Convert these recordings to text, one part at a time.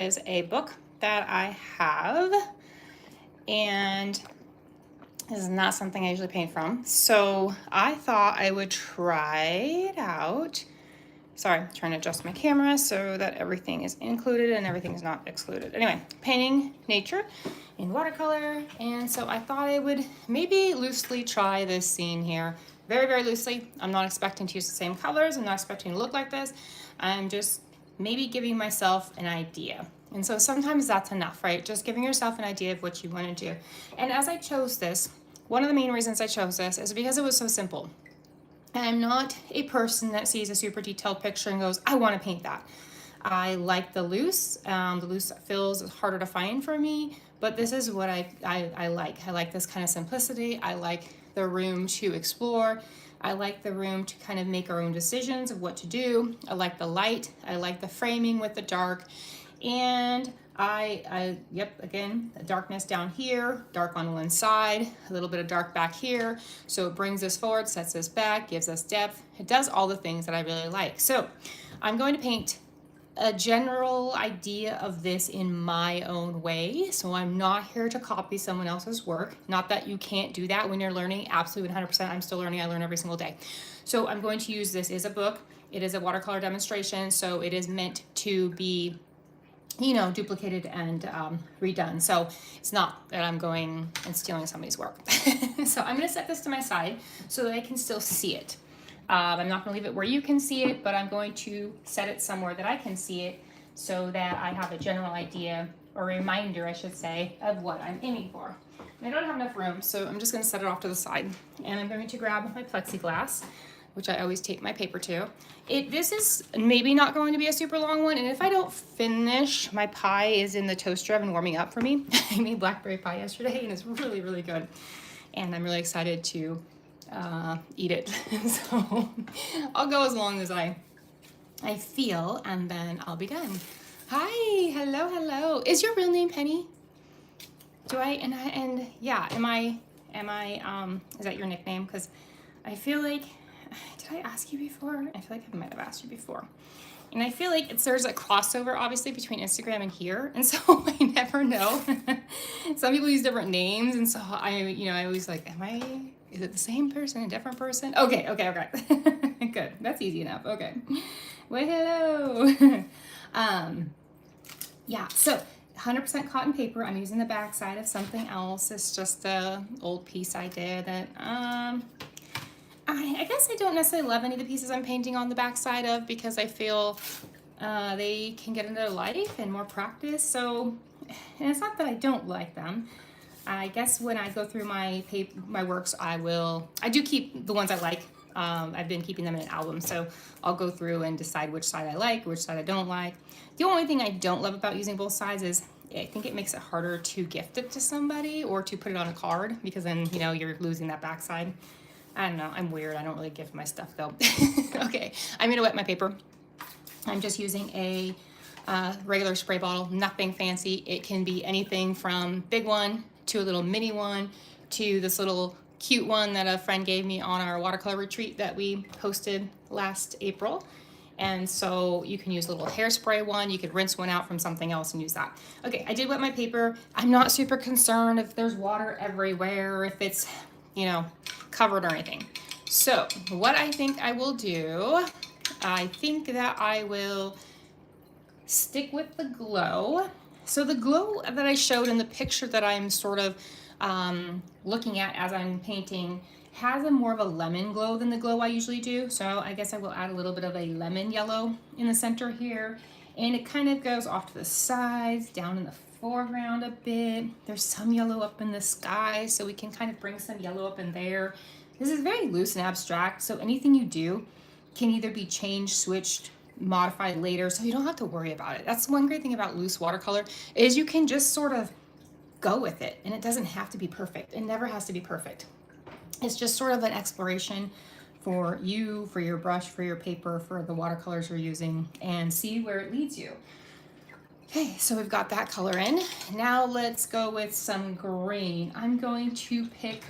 is a book that I have, and this is not something I usually paint from. So I thought I would try it out. Sorry, I'm trying to adjust my camera so that everything is included and everything is not excluded. Anyway, painting nature in watercolor. And so I thought I would maybe loosely try this scene here. Very, very loosely. I'm not expecting to use the same colors. I'm not expecting to look like this. I'm just maybe giving myself an idea. And so sometimes that's enough, right? Just giving yourself an idea of what you want to do. And as I chose this, one of the main reasons I chose this is because it was so simple. And I'm not a person that sees a super detailed picture and goes, I want to paint that. I like the loose. The loose feels harder to find for me, but this is what I like. I like this kind of simplicity. I like the room to explore. I like the room to kind of make our own decisions of what to do. I like the light. I like the framing with the dark. And again, the darkness down here, dark on one side, a little bit of dark back here. So it brings us forward, sets us back, gives us depth. It does all the things that I really like. So I'm going to paint a general idea of this in my own way. So I'm not here to copy someone else's work. Not that you can't do that when you're learning, absolutely 100%. I'm still learning, I learn every single day. So I'm going to use this as a book. It is a watercolor demonstration, so it is meant to be duplicated and redone. So it's not that I'm going and stealing somebody's work. So I'm going to set this to my side so that I can still see it. I'm not going to leave it where you can see it, but I'm going to set it somewhere that I can see it so that I have a general idea, or reminder, I should say, of what I'm aiming for. And I don't have enough room, so I'm just going to set it off to the side. And I'm going to grab my plexiglass, which I always tape my paper to. This is maybe not going to be a super long one, and if I don't finish, my pie is in the toaster oven warming up for me. I made blackberry pie yesterday, and it's really, really good. And I'm really excited to eat it. So I'll go as long as I feel, and then I'll be done. Hi, hello, hello. Is your real name Penny? Is that your nickname? Because I feel like, did I ask you before? I feel like I might have asked you before. And I feel like there's a crossover, obviously, between Instagram and here. And so I never know. Some people use different names. And so I always like, is it the same person, a different person? Okay. Good. That's easy enough. Okay. Well, hello. Yeah, so 100% cotton paper. I'm using the back side of something else. It's just a old piece I did that, I guess I don't necessarily love any of the pieces I'm painting on the back side of, because I feel they can get another life and more practice. So, and it's not that I don't like them. I guess when I go through my works, I do keep the ones I like. I've been keeping them in an album, so I'll go through and decide which side I like, which side I don't like. The only thing I don't love about using both sides is I think it makes it harder to gift it to somebody or to put it on a card, because then, you're losing that back side. I don't know, I'm weird. I don't really gift my stuff though. Okay, I'm gonna wet my paper. I'm just using a regular spray bottle, nothing fancy. It can be anything from big one to a little mini one to this little cute one that a friend gave me on our watercolor retreat that we hosted last April. And so you can use a little hairspray one. You could rinse one out from something else and use that. Okay, I did wet my paper. I'm not super concerned if there's water everywhere, if it's, covered or anything. So what I think I will do, I think that I will stick with the glow. So the glow that I showed in the picture that I'm sort of looking at as I'm painting has a more of a lemon glow than the glow I usually do. So I guess I will add a little bit of a lemon yellow in the center here. And it kind of goes off to the sides, down in the foreground a bit. There's some yellow up in the sky, so we can kind of bring some yellow up in there. This is very loose and abstract, so anything you do can either be changed, switched, modified later, so you don't have to worry about it. That's one great thing about loose watercolor, is you can just sort of go with it, and it doesn't have to be perfect. It never has to be perfect. It's just sort of an exploration for you, for your brush, for your paper, for the watercolors you're using, and see where it leads you. Okay, so we've got that color in. Now let's go with some green. I'm going to pick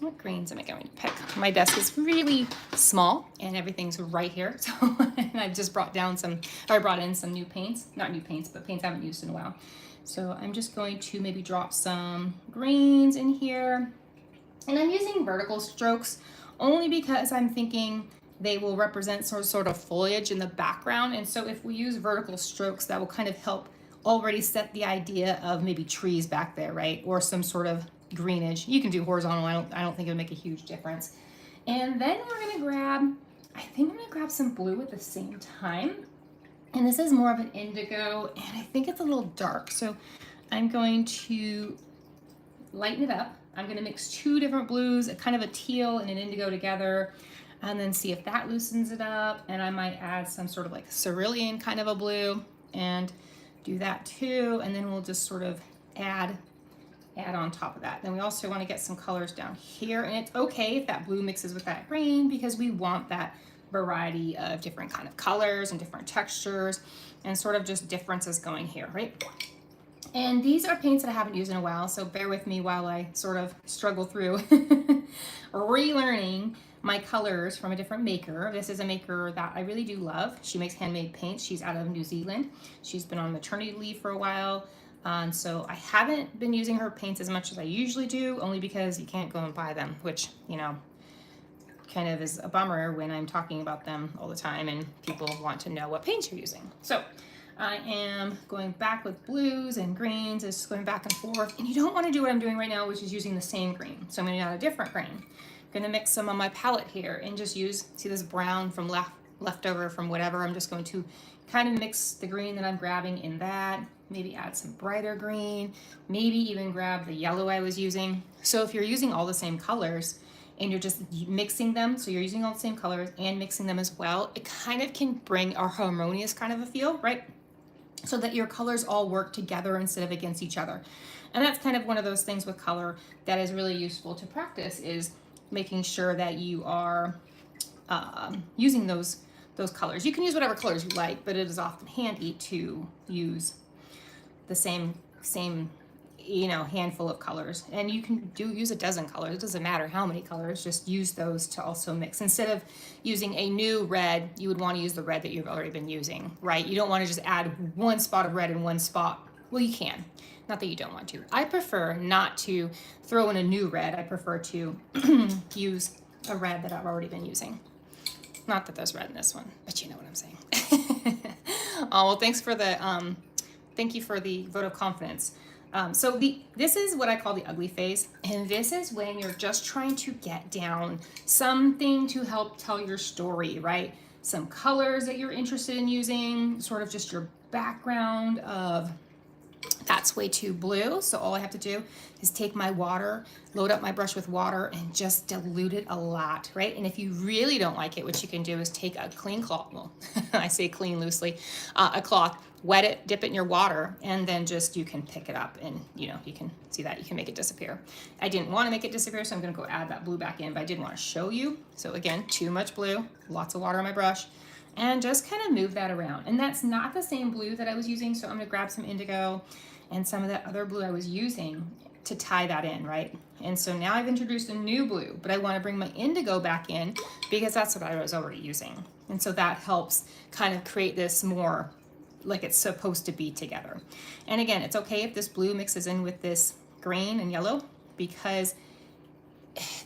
What greens am I going to pick? My desk is really small and everything's right here. So and I've just brought in some new paints. Not new paints, but paints I haven't used in a while. So I'm just going to maybe drop some greens in here. And I'm using vertical strokes only because I'm thinking they will represent sort of foliage in the background. And so if we use vertical strokes, that will kind of help already set the idea of maybe trees back there, right? Or some sort of greenage. You can do horizontal. I don't think it would make a huge difference. And then I think I'm gonna grab some blue at the same time. And this is more of an indigo, and I think it's a little dark. So I'm going to lighten it up. I'm gonna mix two different blues, kind of a teal and an indigo together, and then see if that loosens it up. And I might add some sort of like cerulean kind of a blue and do that too. And then we'll just sort of add on top of that. Then we also want to get some colors down here, and it's okay if that blue mixes with that green because we want that variety of different kind of colors and different textures and sort of just differences going here, right? And these are paints that I haven't used in a while, so bear with me while I sort of struggle through relearning my colors from a different maker. This is a maker that I really do love. She makes handmade paints. She's out of New Zealand. She's been on maternity leave for a while. And so I haven't been using her paints as much as I usually do, only because you can't go and buy them, which, you know, kind of is a bummer when I'm talking about them all the time and people want to know what paints you're using. So I am going back with blues and greens, just going back and forth. And you don't want to do what I'm doing right now, which is using the same green. So I'm going to add a different green. I'm going to mix some on my palette here and just see this brown from leftover from whatever. I'm just going to kind of mix the green that I'm grabbing in that. Maybe add some brighter green, maybe even grab the yellow I was using. So if you're using all the same colors and you're just mixing them, so you're using all the same colors and mixing them as well, it kind of can bring a harmonious kind of a feel, right? So that your colors all work together instead of against each other. And that's kind of one of those things with color that is really useful to practice, is making sure that you are using those colors. You can use whatever colors you like, but it is often handy to use the same handful of colors, and you can use a dozen colors. It doesn't matter how many colors, just use those to also mix. Instead of using a new red, you would want to use the red that you've already been using, right? You don't want to just add one spot of red in one spot. Well, you can, not that you don't want to. I prefer not to throw in a new red. I prefer to use a red that I've already been using. Not that there's red in this one, but you know what I'm saying. Oh, well, thank you for the vote of confidence. This is what I call the ugly phase, and this is when you're just trying to get down something to help tell your story, right? Some colors that you're interested in using, sort of just your background of that's way too blue. So all I have to do is take my water, load up my brush with water, and just dilute it a lot, right? And if you really don't like it, what you can do is take a clean cloth, well, I say clean loosely, a cloth, wet it, dip it in your water, and then you can pick it up and, you can see that, you can make it disappear. I didn't want to make it disappear, so I'm going to go add that blue back in, but I did want to show you. So again, too much blue, lots of water on my brush, and just kind of move that around. And that's not the same blue that I was using, so I'm going to grab some indigo and some of that other blue I was using to tie that in, right? And so now I've introduced a new blue, but I want to bring my indigo back in because that's what I was already using. And so that helps kind of create this more like it's supposed to be together. And again, it's okay if this blue mixes in with this green and yellow, because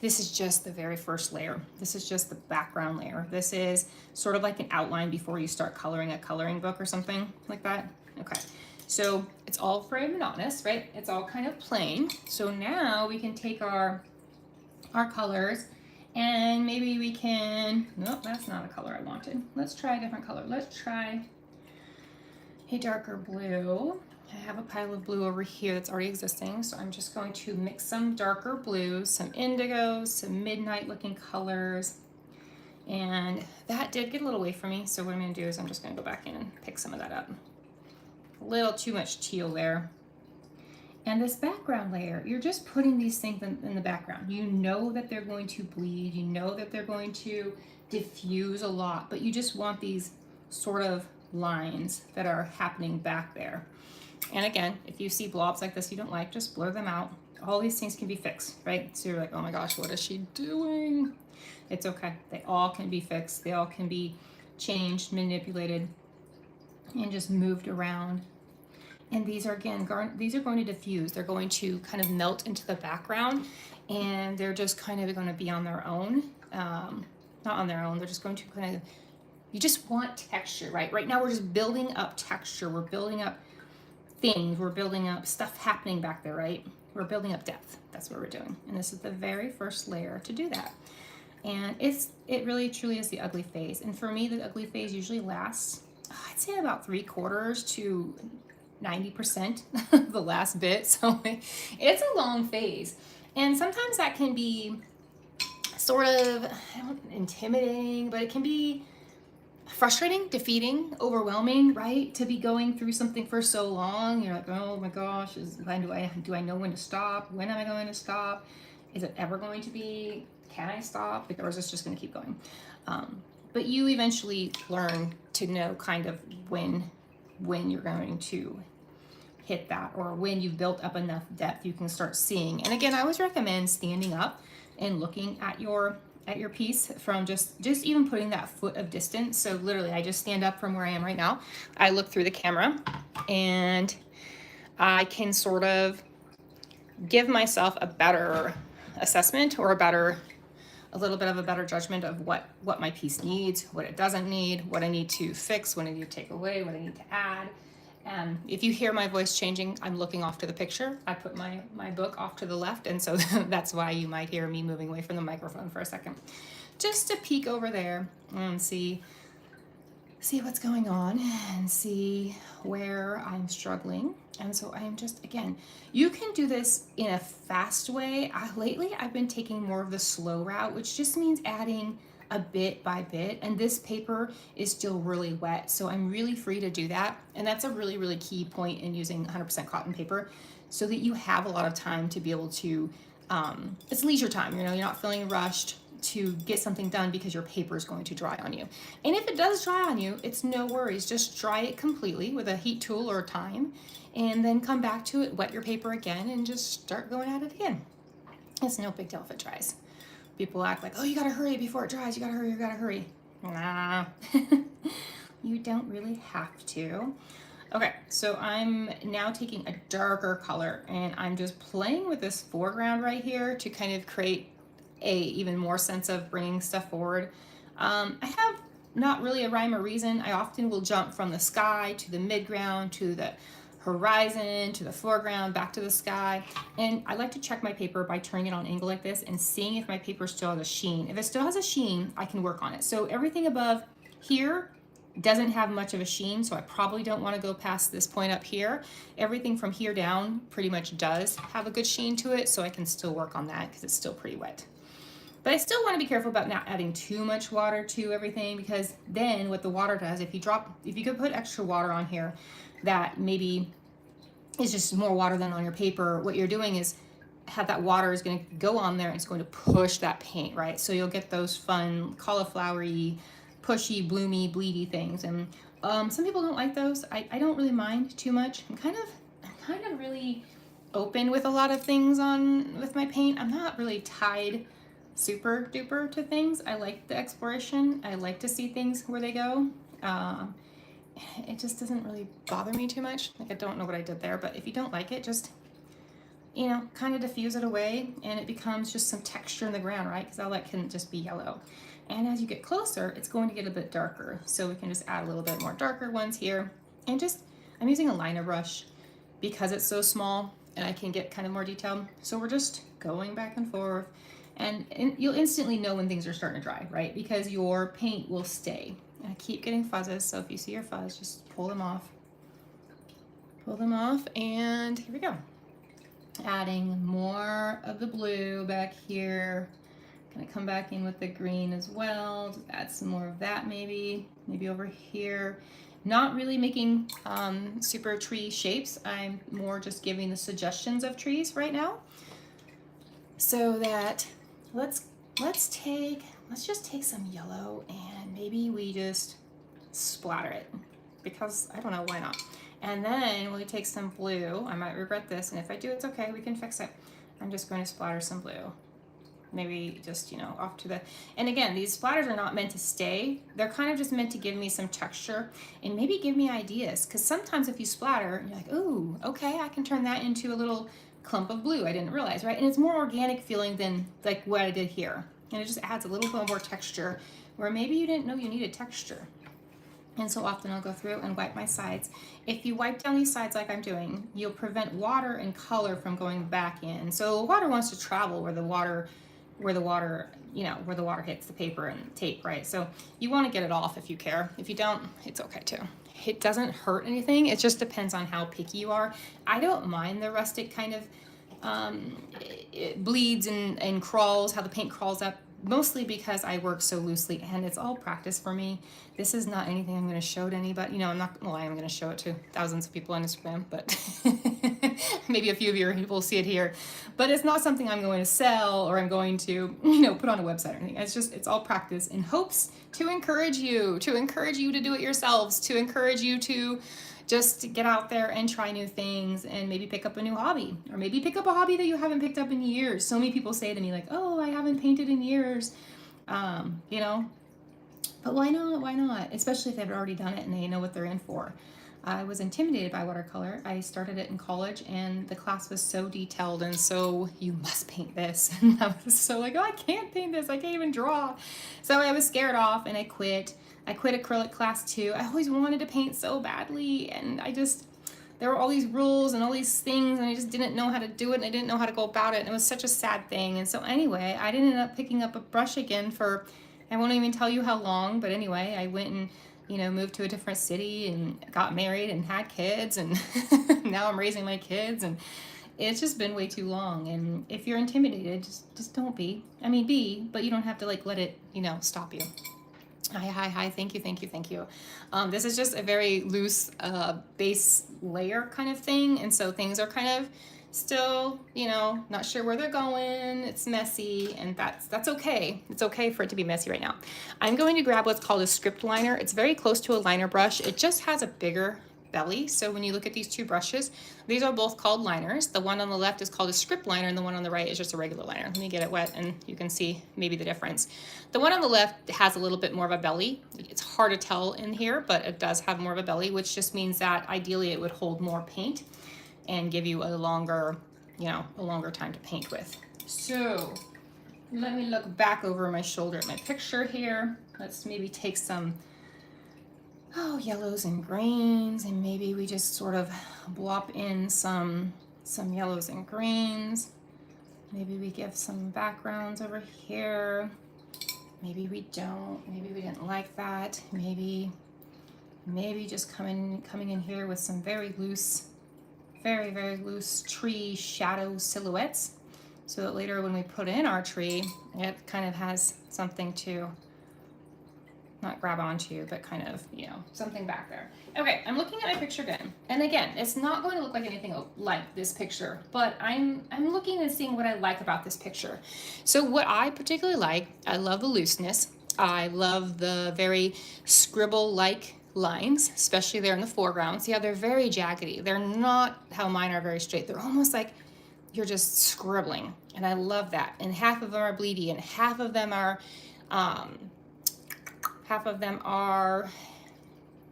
this is just the very first layer. This is just the background layer. This is sort of like an outline before you start coloring a coloring book or something like that. Okay. So it's all very monotonous, right? It's all kind of plain. So now we can take our colors, and maybe we can, nope, that's not a color I wanted. Let's try a different color. Let's try a darker blue. I have a pile of blue over here that's already existing. So I'm just going to mix some darker blues, some indigos, some midnight looking colors. And that did get a little away from me. So what I'm gonna do is I'm just gonna go back in and pick some of that up. A little too much teal there. And this background layer, you're just putting these things in the background. You know that they're going to bleed, you know that they're going to diffuse a lot, but you just want these sort of lines that are happening back there. And again, if you see blobs like this you don't like, just blur them out. all these things can be fixed, right? So you're like, oh my gosh, what is she doing? It's okay. They all can be fixed. They all can be changed, manipulated, and just moved around. And these are, again, these are going to diffuse. They're going to kind of melt into the background, and they're just kind of going to be on their own. Not on their own, they're just going to kind of, you just want texture, right? Right now we're just building up texture. We're building up things. We're building up stuff happening back there, right? We're building up depth. That's what we're doing. And this is the very first layer to do that. And it really truly is the ugly phase. And for me, the ugly phase usually lasts, I'd say about 3/4 to 90% the last bit. So it's a long phase. And sometimes that can be sort of, intimidating, but it can be frustrating, defeating, overwhelming, right? To be going through something for so long. You're like, oh my gosh, when do I know when to stop? When am I going to stop? Is it ever going to be, can I stop? Or is this just going to keep going? But you eventually learn to know kind of when you're going to hit that, or when you've built up enough depth, you can start seeing. And again, I always recommend standing up and looking at your piece from just even putting that foot of distance. So literally, I just stand up from where I am right now. I look through the camera, and I can sort of give myself a better assessment, or a little bit of a better judgment of what my piece needs, what it doesn't need, what I need to fix, what I need to take away, what I need to add. If you hear my voice changing, I'm looking off to the picture. I put my book off to the left, and so that's why you might hear me moving away from the microphone for a second. Just to peek over there and see what's going on and see where I'm struggling. And so I'm just, again, you can do this in a fast way. Lately, I've been taking more of the slow route, which just means adding a bit by bit, and this paper is still really wet, so I'm really free to do that. And that's a really, really key point in using 100% cotton paper, so that you have a lot of time to be able to, it's leisure time, you're not feeling rushed to get something done because your paper is going to dry on you. And if it does dry on you, it's no worries. Just dry it completely with a heat tool or time, and then come back to it, wet your paper again, and just start going at it again. It's no big deal if it dries. People act like, oh, you gotta hurry before it dries. You gotta hurry. Nah, you don't really have to. Okay, so I'm now taking a darker color, and I'm just playing with this foreground right here to kind of create a even more sense of bringing stuff forward. I have not really a rhyme or reason. I often will jump from the sky to the midground to the horizon to the foreground, back to the sky. And I like to check my paper by turning it on an angle like this and seeing if my paper still has a sheen. If it still has a sheen, I can work on it. So everything above here doesn't have much of a sheen, so I probably don't want to go past this point up here. Everything from here down pretty much does have a good sheen to it, so I can still work on that because it's still pretty wet. But I still want to be careful about not adding too much water to everything, because then what the water does, if you could put extra water on here that maybe is just more water than on your paper, what you're doing is that water is going to go on there and it's going to push that paint, right? So you'll get those fun cauliflowery, pushy, bloomy, bleedy things. And some people don't like those. I don't really mind too much. I'm kind of really open with a lot of things with my paint. I'm not really tied super duper to things. I like the exploration. I like to see things where they go. It just doesn't really bother me too much. Like, I don't know what I did there, but if you don't like it, just, kind of diffuse it away, and it becomes just some texture in the ground, right? Because all that can just be yellow. And as you get closer, it's going to get a bit darker. So we can just add a little bit more darker ones here. And I'm using a liner brush because it's so small and I can get kind of more detailed. So we're just going back and forth, and you'll instantly know when things are starting to dry, right? Because your paint will stay. I keep getting fuzzes, so if you see your fuzz, just pull them off. Pull them off, and here we go. Adding more of the blue back here. Gonna come back in with the green as well. Just add some more of that maybe over here. Not really making super tree shapes. I'm more just giving the suggestions of trees right now. So that let's just take some yellow and maybe we just splatter it, because I don't know, why not? And then we take some blue. I might regret this, and if I do, it's okay, we can fix it. I'm just going to splatter some blue. Maybe just, you know, off to the, and again, these splatters are not meant to stay. They're kind of just meant to give me some texture and maybe give me ideas. Because sometimes if you splatter, you're like, ooh, okay, I can turn that into a little clump of blue. I didn't realize, right? And it's more organic feeling than like what I did here. And it just adds a little bit more texture where maybe you didn't know you needed texture. And so often I'll go through and wipe my sides. If you wipe down these sides like I'm doing, you'll prevent water and color from going back in. So water wants to travel where the water, you know, where the water hits the paper and tape, right? So you want to get it off if you care. If you don't, it's okay too. It doesn't hurt anything. It just depends on how picky you are. I don't mind the rustic kind of, it bleeds and crawls, how the paint crawls up, mostly because I work so loosely and it's all practice for me. This is not anything I'm going to show to anybody. You know, I'm not going to lie, I'm going to show it to thousands of people on Instagram, but maybe a few of your people will see it here. But it's not something I'm going to sell or I'm going to, you know, put on a website or anything. It's just, it's all practice in hopes to encourage you to do it yourselves, to encourage you to just get out there and try new things and maybe pick up a new hobby, or maybe pick up a hobby that you haven't picked up in years. So many people say to me like, oh, I haven't painted in years, you know, but why not? Why not? Especially if they've already done it and they know what they're in for. I was intimidated by watercolor. I started it in college and the class was so detailed and so you must paint this. And I was so like, oh, I can't paint this. I can't even draw. So I was scared off and I quit. I quit acrylic class too. I always wanted to paint so badly and there were all these rules and all these things and I just didn't know how to do it and I didn't know how to go about it and it was such a sad thing. And so anyway, I ended up picking up a brush again for, I won't even tell you how long, but anyway, I went and, you know, moved to a different city and got married and had kids and now I'm raising my kids and it's just been way too long. And if you're intimidated, just don't be. I mean, be, but you don't have to like let it, you know, stop you. Hi, thank you. This is just a very loose base layer kind of thing. And so things are kind of still, you know, not sure where they're going. It's messy and that's okay. It's okay for it to be messy right now. I'm going to grab what's called a script liner. It's very close to a liner brush. It just has a bigger belly. So when you look at these two brushes, these are both called liners. The one on the left is called a script liner and the one on the right is just a regular liner. Let me get it wet and you can see maybe the difference. The one on the left has a little bit more of a belly. It's hard to tell in here, but it does have more of a belly, which just means that ideally it would hold more paint and give you a longer, you know, a longer time to paint with. So let me look back over my shoulder at my picture here. Let's maybe take some yellows and greens, and maybe we just sort of blop in some yellows and greens. Maybe we give some backgrounds over here. Maybe we don't. Maybe we didn't like that. Maybe just coming in here with some very loose, very loose tree shadow silhouettes, so that later when we put in our tree, it kind of has something to not grab onto, but kind of, you know, something back there. Okay, I'm looking at my picture again. And again, it's not going to look like anything like this picture, but I'm looking and seeing what I like about this picture. So what I particularly like, I love the looseness. I love the very scribble-like lines, especially there in the foreground. See how they're very jaggedy. They're not how mine are very straight. They're almost like you're just scribbling. And I love that. And half of them are bleedy and half of them are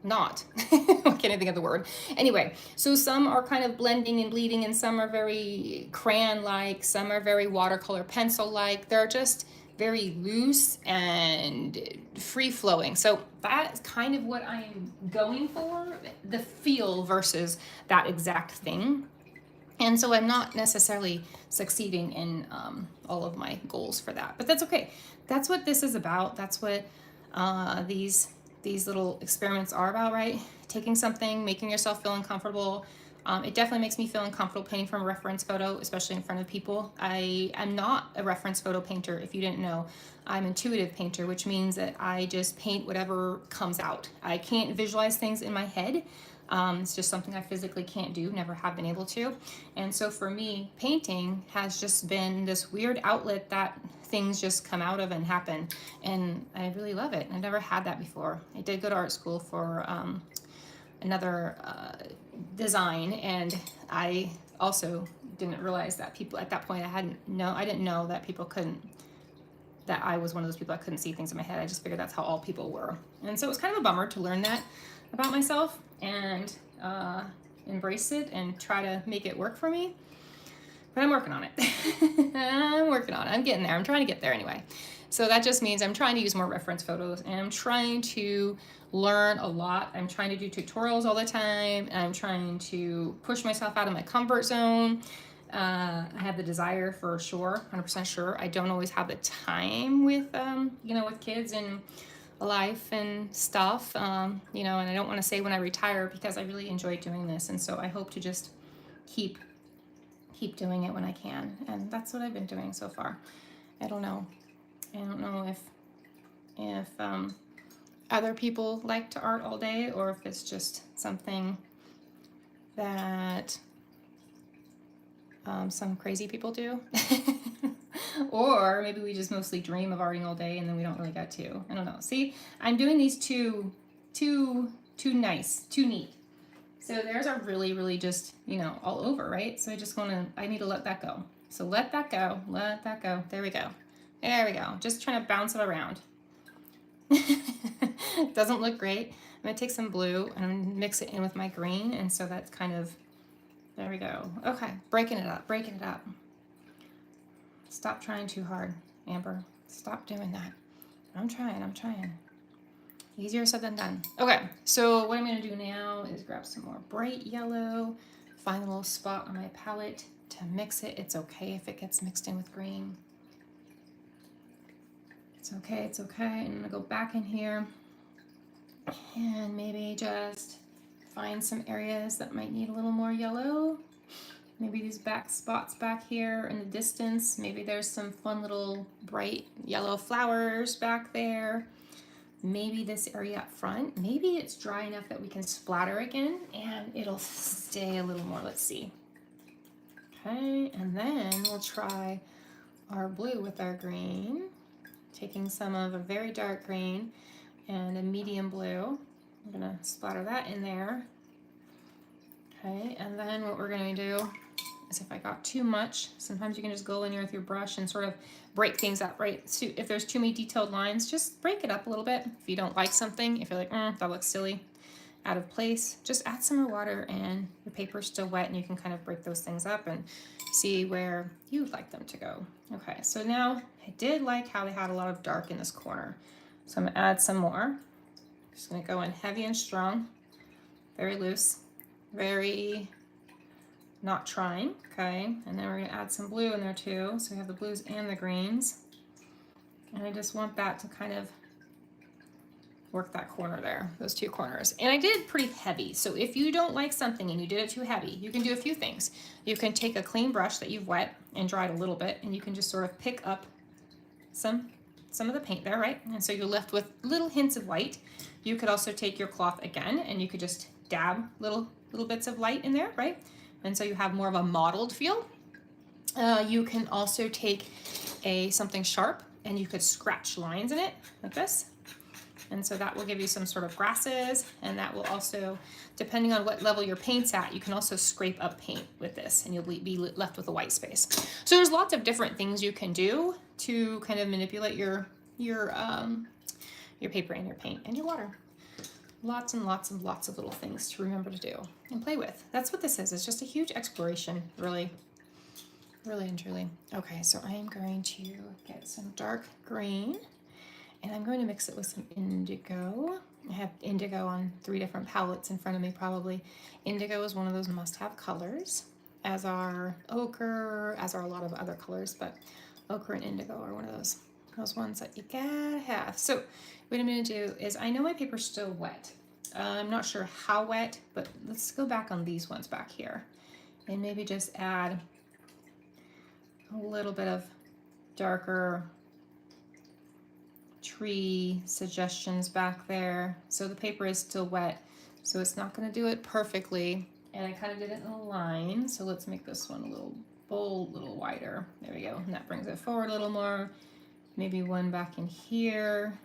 not. I can't even think of the word. Anyway, so some are kind of blending and bleeding and some are very crayon-like, some are very watercolor pencil-like. They're just very loose and free-flowing. So that's kind of what I'm going for, the feel versus that exact thing. And so I'm not necessarily succeeding in all of my goals for that, but that's okay. That's what this is about. That's what these little experiments are about, right? Taking something, making yourself feel uncomfortable. It definitely makes me feel uncomfortable painting from a reference photo, especially in front of people. I am not a reference photo painter, if you didn't know. I'm an intuitive painter, which means that I just paint whatever comes out. I can't visualize things in my head. It's just something I physically can't do, never have been able to. And so for me, painting has just been this weird outlet that things just come out of and happen. And I really love it. I never had that before. I did go to art school for another design, and I also didn't realize that people at that point I didn't know that people couldn't, that I was one of those people that couldn't see things in my head. I just figured that's how all people were. And so it was kind of a bummer to learn that about myself and embrace it and try to make it work for me. But I'm working on it. I'm working on it. I'm getting there. I'm trying to get there anyway. So that just means I'm trying to use more reference photos, and I'm trying to learn a lot. I'm trying to do tutorials all the time. And I'm trying to push myself out of my comfort zone. I have the desire for sure, 100% sure. I don't always have the time with, with kids and life and stuff, and I don't want to say when I retire because I really enjoy doing this. And so I hope to just keep doing it when I can. And that's what I've been doing so far. I don't know if other people like to art all day, or if it's just something that some crazy people do. Or maybe we just mostly dream of arting all day and then we don't really get to. I don't know. See, I'm doing these too nice, too neat. So theirs are really, really just, all over, right? So I need to let that go. So let that go. There we go. Just trying to bounce it around. Doesn't look great. I'm gonna take some blue and I'm gonna mix it in with my green. And so that's kind of, there we go. Okay, breaking it up. Stop trying too hard, Amber. Stop doing that. I'm trying. Easier said than done. Okay, so what I'm gonna do now is grab some more bright yellow, find a little spot on my palette to mix it. It's okay if it gets mixed in with green. It's okay. I'm gonna go back in here and maybe just find some areas that might need a little more yellow. Maybe these back spots back here in the distance. Maybe there's some fun little bright yellow flowers back there. Maybe this area up front. Maybe it's dry enough that we can splatter again and it'll stay a little more. Let's see. Okay, and then we'll try our blue with our green. Taking some of a very dark green and a medium blue. I'm gonna splatter that in there. Okay, and then what we're gonna do is, if I got too much, sometimes you can just go in here with your brush and sort of break things up, right? So if there's too many detailed lines, just break it up a little bit. If you don't like something, if you're like, that looks silly, out of place, just add some more water and your paper's still wet and you can kind of break those things up and see where you'd like them to go. Okay, so now I did like how they had a lot of dark in this corner. So I'm gonna add some more. Just gonna go in heavy and strong, very loose, very not trying, okay? And then we're gonna add some blue in there too. So we have the blues and the greens. And I just want that to kind of work that corner there, those two corners. And I did it pretty heavy. So if you don't like something and you did it too heavy, you can do a few things. You can take a clean brush that you've wet and dried a little bit, and you can just sort of pick up some of the paint there, right? And so you're left with little hints of white. You could also take your cloth again and you could just dab little bits of light in there, right? And so you have more of a mottled feel. You can also take something sharp and you could scratch lines in it like this. And so that will give you some sort of grasses, and that will also, depending on what level your paint's at, you can also scrape up paint with this and you'll be left with a white space. So there's lots of different things you can do to kind of manipulate your paper and your paint and your water. Lots and lots and lots of little things to remember to do and play with. That's what this is. It's just a huge exploration, really, really and truly. Okay, so I am going to get some dark green and I'm going to mix it with some indigo. I have indigo on 3 different palettes in front of me probably. Indigo is one of those must-have colors, as are ochre, as are a lot of other colors, but ochre and indigo are one of those ones that you gotta have. So what I'm gonna do is, I know my paper's still wet. I'm not sure how wet, but let's go back on these ones back here and maybe just add a little bit of darker tree suggestions back there. So the paper is still wet, so it's not gonna do it perfectly. And I kind of did it in a line, so let's make this one a little bold, a little wider. There we go, and that brings it forward a little more. Maybe one back in here.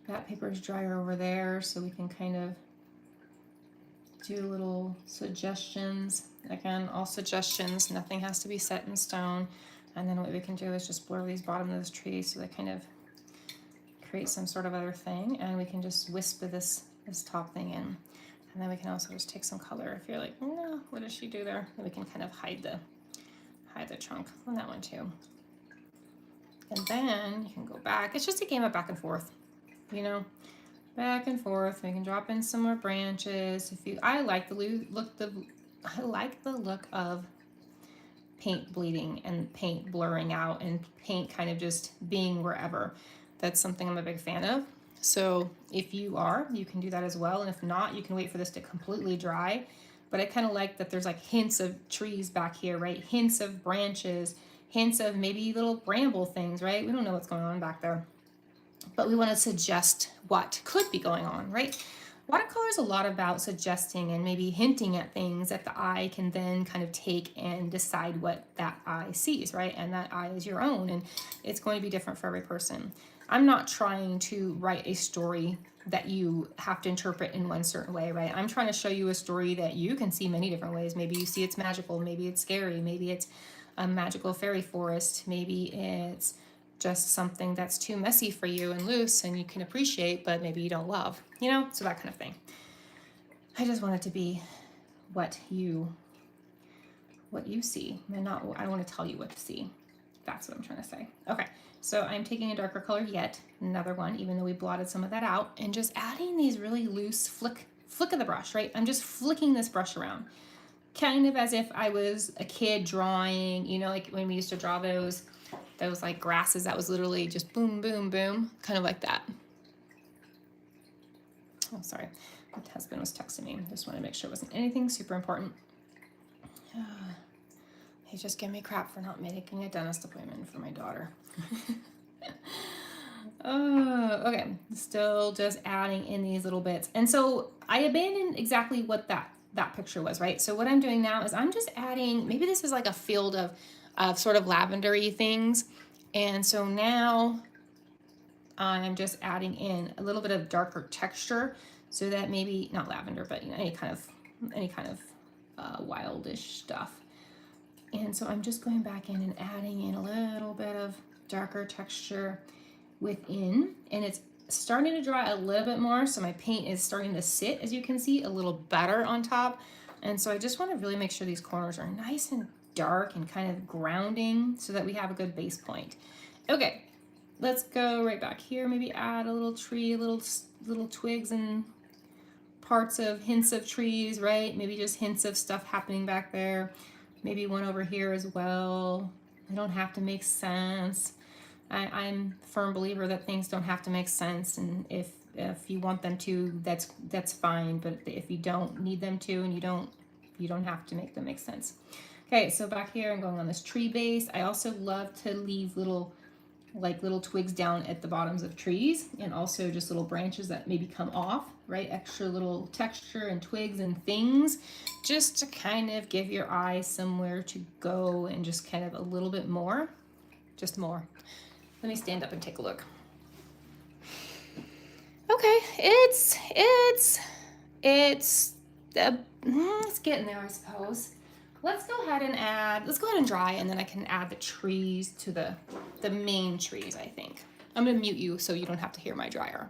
That paper is drier over there, so we can kind of do little suggestions. Again, all suggestions, nothing has to be set in stone. And then what we can do is just blur these bottom of those trees so they kind of create some sort of other thing, and we can just whisper this top thing in. And then we can also just take some color if you're like, no, what does she do there? And we can kind of hide the chunk on that one too. And then you can go back. It's just a game of back and forth, you know, back and forth. We can drop in some more branches. I like the look of paint bleeding and paint blurring out and paint kind of just being wherever. That's something I'm a big fan of. So if you are, you can do that as well. And if not, you can wait for this to completely dry. But I kind of like that there's like hints of trees back here, right? Hints of branches, hints of maybe little bramble things, right? We don't know what's going on back there. But we want to suggest what could be going on, right? Watercolor is a lot about suggesting and maybe hinting at things that the eye can then kind of take and decide what that eye sees, right? And that eye is your own, and it's going to be different for every person. I'm not trying to write a story that you have to interpret in one certain way, right? I'm trying to show you a story that you can see many different ways. Maybe you see it's magical, maybe it's scary, maybe it's a magical fairy forest, maybe it's just something that's too messy for you and loose and you can appreciate, but maybe you don't love, you know? So that kind of thing. I just want it to be what you see, and not, I don't want to tell you what to see. That's what I'm trying to say. Okay, so I'm taking a darker color yet, another one, even though we blotted some of that out, and just adding these really loose flick of the brush, right? I'm just flicking this brush around, kind of as if I was a kid drawing, you know, like when we used to draw those like grasses that was literally just boom, boom, boom, kind of like that. Oh, sorry, my husband was texting me. Just want to make sure it wasn't anything super important. He just gave me crap for not making a dentist appointment for my daughter. Oh, okay. Still just adding in these little bits. And so I abandoned exactly what that picture was, right? So what I'm doing now is I'm just adding, maybe this is like a field of sort of lavendery things. And so now I'm just adding in a little bit of darker texture so that maybe, not lavender, but you know, any kind of wildish stuff. And so I'm just going back in and adding in a little bit of darker texture within, and it's starting to dry a little bit more, so my paint is starting to sit, as you can see, a little better on top. And so I just want to really make sure these corners are nice and dark and kind of grounding so that we have a good base point. Okay, let's go right back here, maybe add a little tree, little twigs and parts of hints of trees, right? Maybe just hints of stuff happening back there. Maybe one over here as well. They don't have to make sense. I'm a firm believer that things don't have to make sense, and if you want them to, that's fine. But if you don't need them to, and you don't have to make them make sense. Okay, so back here I'm going on this tree base. I also love to leave little twigs down at the bottoms of trees, and also just little branches that maybe come off, right? Extra little texture and twigs and things, just to kind of give your eye somewhere to go and just kind of a little bit more, just more. Let me stand up and take a look. Okay, it's getting there, I suppose. Let's go ahead and dry, and then I can add the trees to the main trees, I think. I'm gonna mute you so you don't have to hear my dryer.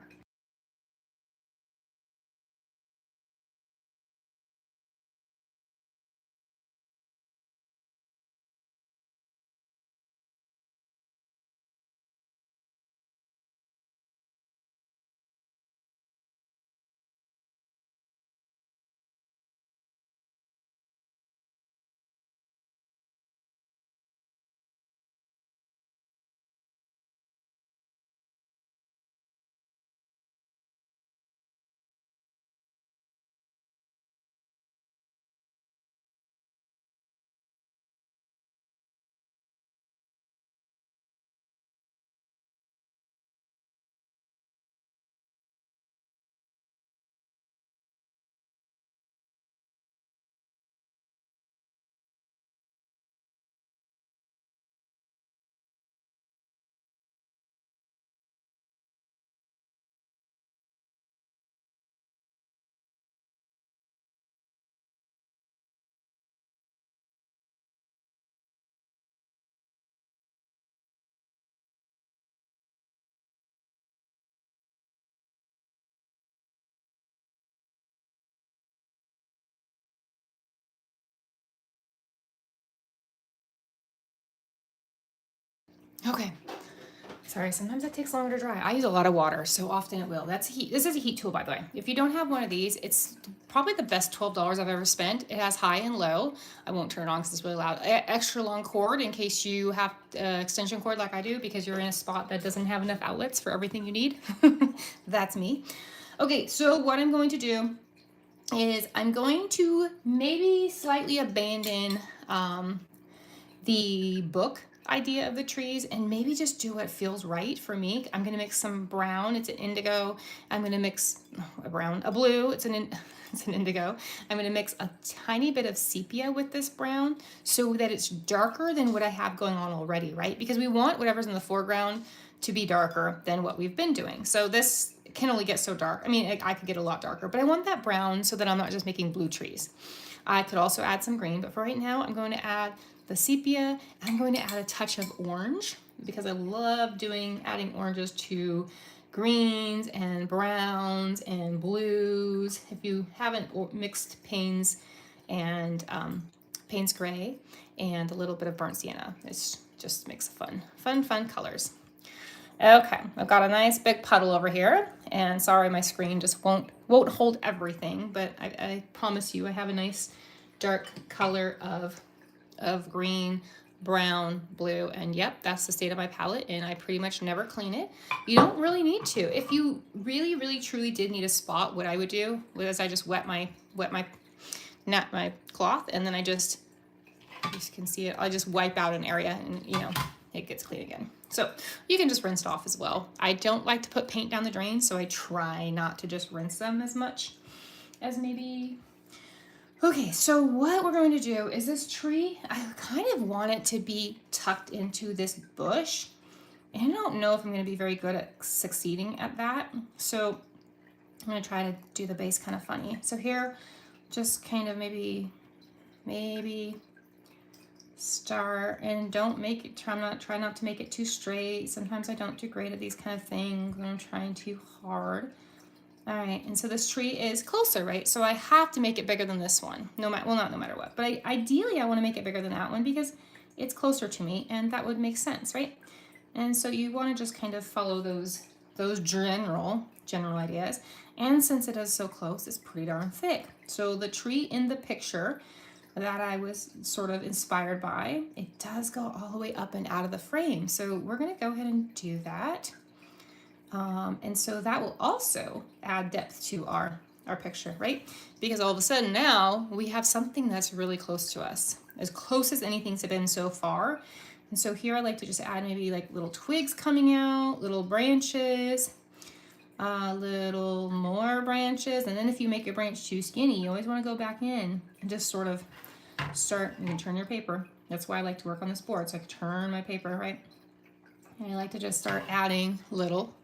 Okay. Sorry, sometimes it takes longer to dry. I use a lot of water, so often it will. That's heat. This is a heat tool, by the way. If you don't have one of these, it's probably the best $12 I've ever spent. It has high and low. I won't turn it on because it's really loud. Extra long cord in case you have extension cord like I do because you're in a spot that doesn't have enough outlets for everything you need. That's me. Okay, so what I'm going to do is I'm going to maybe slightly abandon the book idea of the trees and maybe just do what feels right for me. I'm gonna mix some brown, it's an indigo. I'm gonna mix a blue, it's an indigo. I'm gonna mix a tiny bit of sepia with this brown so that it's darker than what I have going on already, right? Because we want whatever's in the foreground to be darker than what we've been doing. So this can only get so dark. I mean, I could get a lot darker, but I want that brown so that I'm not just making blue trees. I could also add some green, but for right now, I'm going to add the sepia. I'm going to add a touch of orange because I love adding oranges to greens and browns and blues. If you haven't mixed Payne's and Payne's Gray and a little bit of burnt sienna, it just makes fun colors. Okay, I've got a nice big puddle over here, and sorry my screen just won't hold everything, but I promise you I have a nice dark color of green, brown, blue, and yep, that's the state of my palette, and I pretty much never clean it. You don't really need to. If you really truly did need a spot, what I would do is I just wet my cloth, and then you can see it, I just wipe out an area and it gets clean again. So you can just rinse it off as well. I don't like to put paint down the drain, so I try not to just rinse them as much as maybe. Okay, so what we're going to do is this tree, I kind of want it to be tucked into this bush. And I don't know if I'm going to be very good at succeeding at that. So I'm going to try to do the base kind of funny. So here, just kind of maybe start, and don't make it, try not to make it too straight. Sometimes I don't do great at these kind of things when I'm trying too hard. All right, and so this tree is closer, right? So I have to make it bigger than this one. Not no matter what, but ideally I want to make it bigger than that one because it's closer to me, and that would make sense, right? And so you want to just kind of follow those general ideas. And since it is so close, it's pretty darn thick. So the tree in the picture that I was sort of inspired by, it does go all the way up and out of the frame. So we're going to go ahead and do that. And so that will also add depth to our picture, right? Because all of a sudden now we have something that's really close to us, as close as anything's been so far. And so here I like to just add maybe like little twigs coming out, little branches, little more branches. And then if you make your branch too skinny, you always want to go back in and just sort of start. You can turn your paper. That's why I like to work on this board, so I can turn my paper, right? And I like to just start adding little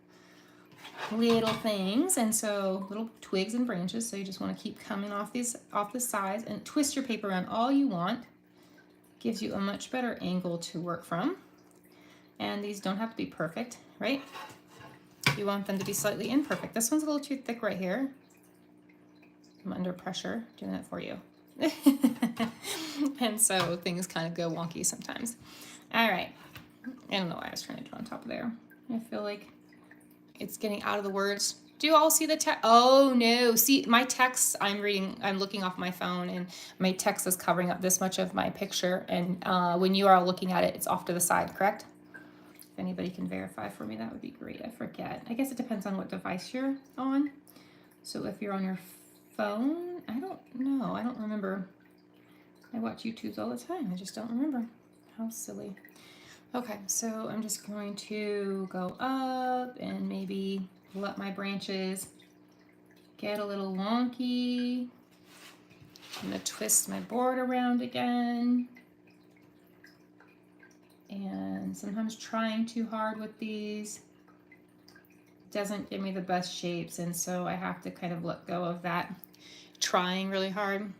things, and so little twigs and branches. So you just want to keep coming off the sides and twist your paper around all you want. Gives you a much better angle to work from. And these don't have to be perfect, right? You want them to be slightly imperfect. This one's a little too thick right here. I'm under pressure doing that for you. And so things kind of go wonky sometimes. All right. I don't know why I was trying to do on top of there. I feel like it's getting out of the words. Do you all see the text? Oh no, see my text I'm looking off my phone, and my text is covering up this much of my picture, and when you are looking at it, it's off to the side, correct? If anybody can verify for me, that would be great. I forget. I guess it depends on what device you're on. So if you're on your phone, I don't know. I don't remember. I watch YouTubes all the time. I just don't remember. How silly. Okay, so I'm just going to go up and maybe let my branches get a little wonky. I'm going to twist my board around again. And sometimes trying too hard with these doesn't give me the best shapes, and so I have to kind of let go of that trying really hard.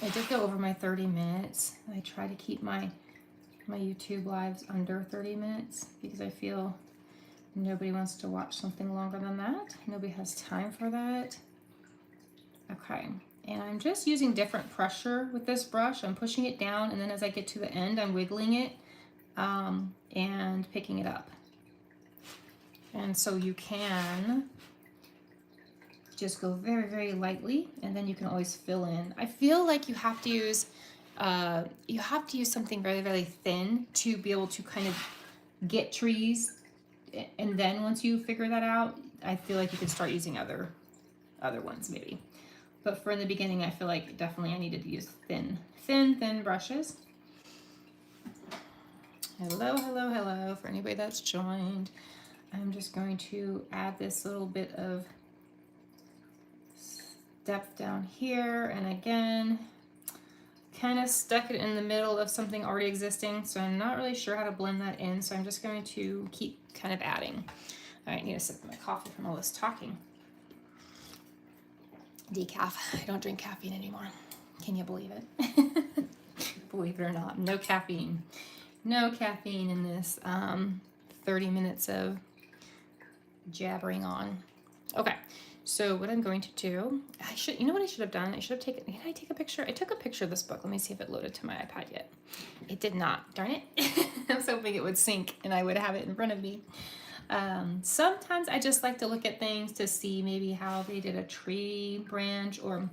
I did go over my 30 minutes. I try to keep my YouTube lives under 30 minutes because I feel nobody wants to watch something longer than that. Nobody has time for that. Okay, and I'm just using different pressure with this brush. I'm pushing it down, and then as I get to the end, I'm wiggling it and picking it up. And so you can just go very, very lightly, and then you can always fill in. I feel like you have to use something very, very thin to be able to kind of get trees. And then once you figure that out, I feel like you can start using other ones maybe. But for in the beginning, I feel like definitely I needed to use thin brushes. Hello, hello, hello, for anybody that's joined. I'm just going to add this little bit of depth down here, and again, kind of stuck it in the middle of something already existing, so I'm not really sure how to blend that in, so I'm just going to keep kind of adding. All right, I need to sip my coffee from all this talking. Decaf. I don't drink caffeine anymore. Can you believe it? Believe it or not, no caffeine. No caffeine in this 30 minutes of jabbering on. Okay, so what I'm going to do, you know what I should have done? I should have taken, did I take a picture? I took a picture of this book. Let me see if it loaded to my iPad yet. It did not, darn it. I was hoping it would sync and I would have it in front of me. Sometimes I just like to look at things to see maybe how they did a tree branch, or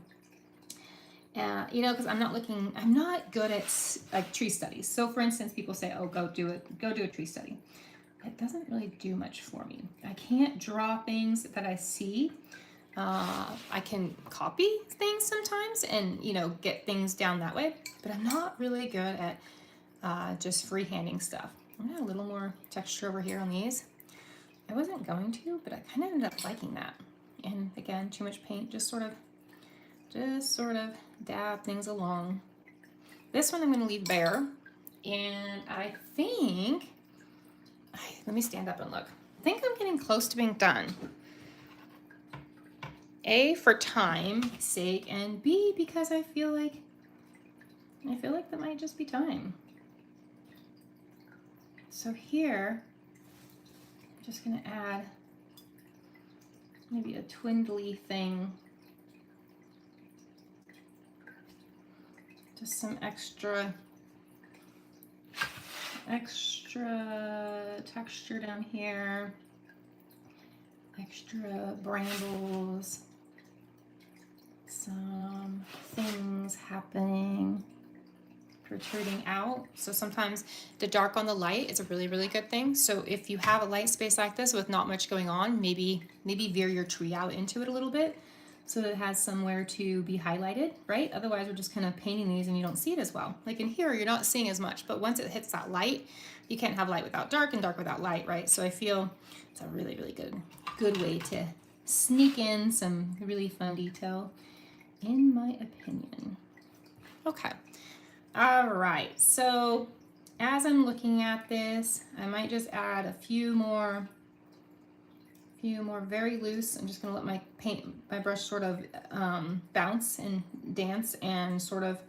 you know, because I'm not good at like tree studies. So for instance, people say, oh, go do a tree study. It doesn't really do much for me. I can't draw things that I see. I can copy things sometimes and, you know, get things down that way, but I'm not really good at just freehanding stuff. I'm gonna add a little more texture over here on these. I wasn't going to, but I kind of ended up liking that. And again, too much paint, just sort of dab things along. This one I'm going to leave bare, and I think, let me stand up and look. I think I'm getting close to being done. A, for time's sake, and B, because I feel like that might just be time. So here, I'm just going to add maybe a twindly thing. Just some extra texture down here, extra brambles, some things happening, protruding out. So sometimes the dark on the light is a really, really good thing. So if you have a light space like this with not much going on, maybe veer your tree out into it a little bit, so that it has somewhere to be highlighted, right? Otherwise, we're just kind of painting these and you don't see it as well. Like in here, you're not seeing as much, but once it hits that light, you can't have light without dark and dark without light, right? So I feel it's a really, really good way to sneak in some really fun detail, in my opinion. Okay, all right. So as I'm looking at this, I might just add a few more very loose. I'm just going to let my brush sort of bounce and dance and sort of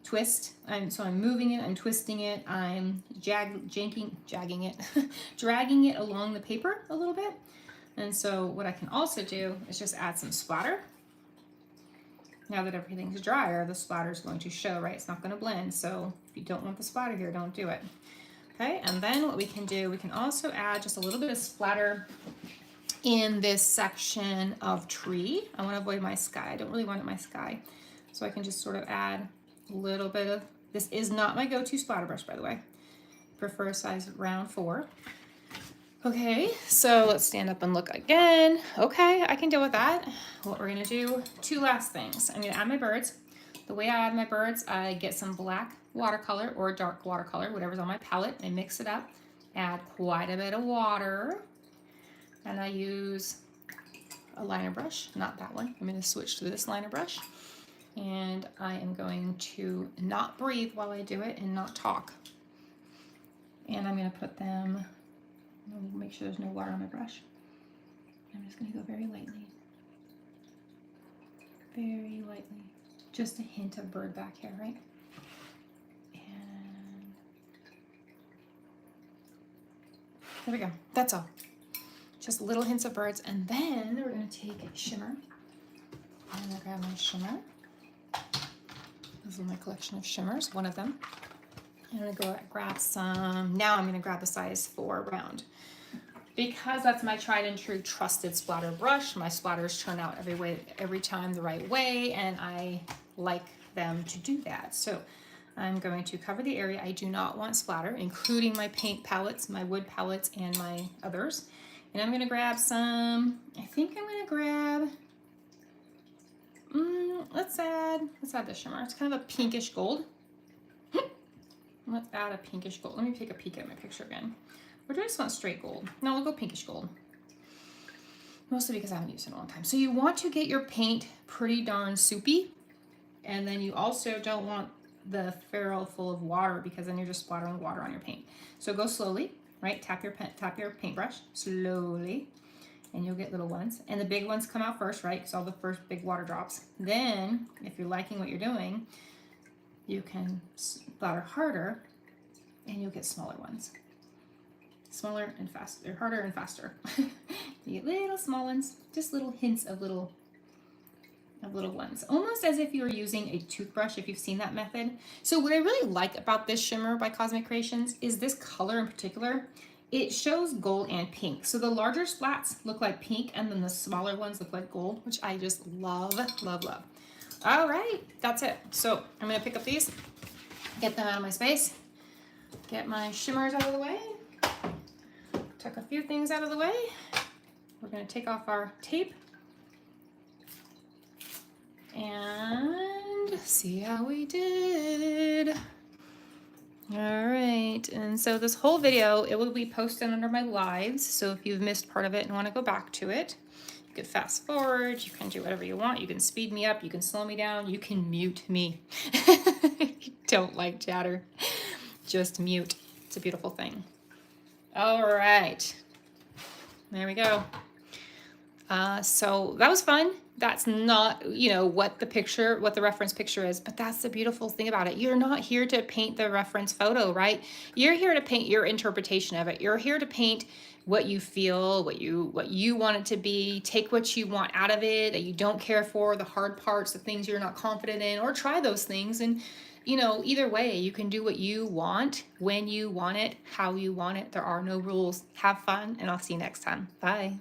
twist. So I'm moving it, I'm twisting it, I'm jagging it, dragging it along the paper a little bit. And so what I can also do is just add some splatter. Now that everything's drier, the splatter is going to show, right? It's not going to blend. So if you don't want the splatter here, don't do it. Okay, and then what we can do, we can also add just a little bit of splatter in this section of tree. I want to avoid my sky. I don't really want it my sky. So I can just sort of add a little bit of, this is not my go-to splatter brush, by the way. I prefer a size round 4. Okay, so let's stand up and look again. Okay, I can deal with that. What we're gonna do, 2 last things. I'm gonna add my birds. The way I add my birds, I get some black watercolor or dark watercolor, whatever's on my palette. I mix it up, add quite a bit of water. And I use a liner brush, not that one. I'm going to switch to this liner brush. And I am going to not breathe while I do it and not talk. And I'm going to put them, make sure there's no water on my brush. I'm just going to go very lightly. Very lightly. Just a hint of bird back here, right? And there we go. That's all. Just little hints of birds, and then we're going to take shimmer. I'm going to grab my shimmer. This is my collection of shimmers, one of them. I'm gonna go grab some, now I'm gonna grab a size 4 round. Because that's my tried and true trusted splatter brush, my splatters turn out every time the right way, and I like them to do that. So I'm going to cover the area I do not want splatter, including my paint palettes, my wood palettes, and my others. And I'm gonna grab some, I think I'm gonna grab, let's add the shimmer. It's kind of a pinkish gold. Let's add a pinkish gold. Let me take a peek at my picture again. Or do I just want straight gold? No, we'll go pinkish gold. Mostly because I haven't used it in a long time. So you want to get your paint pretty darn soupy. And then you also don't want the ferrule full of water, because then you're just splattering water on your paint. So go slowly, right? Tap your paintbrush slowly, and you'll get little ones. And the big ones come out first, right? Because all the first big water drops. Then, if you're liking what you're doing, you can splatter harder, and you'll get smaller ones. Smaller and faster, harder and faster. You get little small ones, just little hints of little ones, almost as if you were using a toothbrush, if you've seen that method. So what I really like about this shimmer by Cosmic Creations is this color in particular. It shows gold and pink. So the larger splats look like pink, and then the smaller ones look like gold, which I just love, love, love. All right, that's it. So I'm gonna pick up these, get them out of my space, get my shimmers out of the way, tuck a few things out of the way. We're gonna take off our tape and see how we did. All right, and so this whole video, it will be posted under my lives. So if you've missed part of it and want to go back to it, you can fast forward, you can do whatever you want. You can speed me up, you can slow me down, you can mute me. Don't like chatter, just mute. It's a beautiful thing. All right, there we go. So that was fun. That's not, what the reference picture is, but that's the beautiful thing about it. You're not here to paint the reference photo, right? You're here to paint your interpretation of it. You're here to paint what you feel, what you want it to be. Take what you want out of it, that you don't care for, the hard parts, the things you're not confident in, or try those things. And, either way, you can do what you want, when you want it, how you want it. There are no rules. Have fun, and I'll see you next time. Bye.